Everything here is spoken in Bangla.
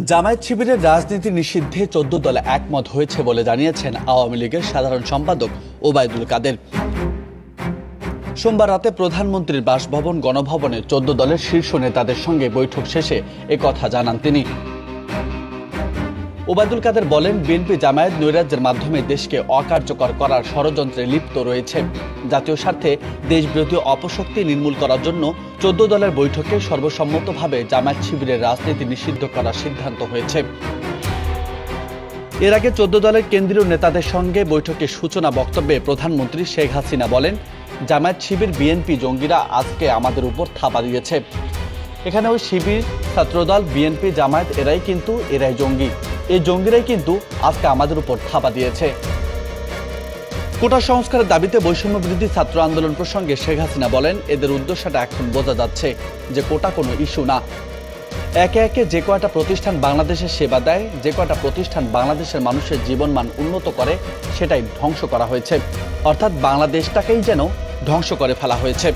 জামায়াত শিবিরের রাজনীতি নিষিদ্ধে 14 দলে একমত হয়েছে বলে জানিয়েছেন আওয়ামী লীগের সাধারণ সম্পাদক ওবায়দুল কাদের। সোমবার রাতে প্রধানমন্ত্রীর বাসভবন গণভবনে 14 দলের শীর্ষ নেতাদের সঙ্গে বৈঠক শেষে একথা জানান তিনি। ওবায়দুল কাদের বলেন, বিএনপি জামায়াত নৈরাজ্যের মাধ্যমে দেশকে অকার্যকর করার ষড়যন্ত্রে লিপ্ত রয়েছে। জাতীয় স্বার্থে দেশবিরোধী অপশক্তি নির্মূল করার জন্য 14 দলের বৈঠকে সর্বসম্মতভাবে জামায়াত শিবিরের রাজনীতি নিষিদ্ধ করার সিদ্ধান্ত হয়েছে। এর আগে 14 দলের কেন্দ্রীয় নেতাদের সঙ্গে বৈঠকের সূচনা বক্তব্যে প্রধানমন্ত্রী শেখ হাসিনা বলেন, জামায়াত শিবির বিএনপি জঙ্গিরা আজকে আমাদের উপর থাপা দিয়েছে। এখানে ওই শিবির, ছাত্রদল, বিএনপি, জামায়াত এরাই জঙ্গি। এই জঙ্গিরাই কিন্তু আজকে আমাদের উপর থাপা দিয়েছে। কোটা সংস্কারের দাবিতে বৈষম্য বিরোধী ছাত্র আন্দোলন প্রসঙ্গে শেখ হাসিনা বলেন, এদের উদ্দেশ্যটা এখন বোঝা যাচ্ছে যে কোটা কোনো ইস্যু না। একে একে যে কয়টা প্রতিষ্ঠান বাংলাদেশের সেবা দেয়, যে কয়টা প্রতিষ্ঠান বাংলাদেশের মানুষের জীবনমান উন্নত করে, সেটাই ধ্বংস করা হয়েছে। অর্থাৎ বাংলাদেশটাকেই যেন ধ্বংস করে ফেলা হয়েছে।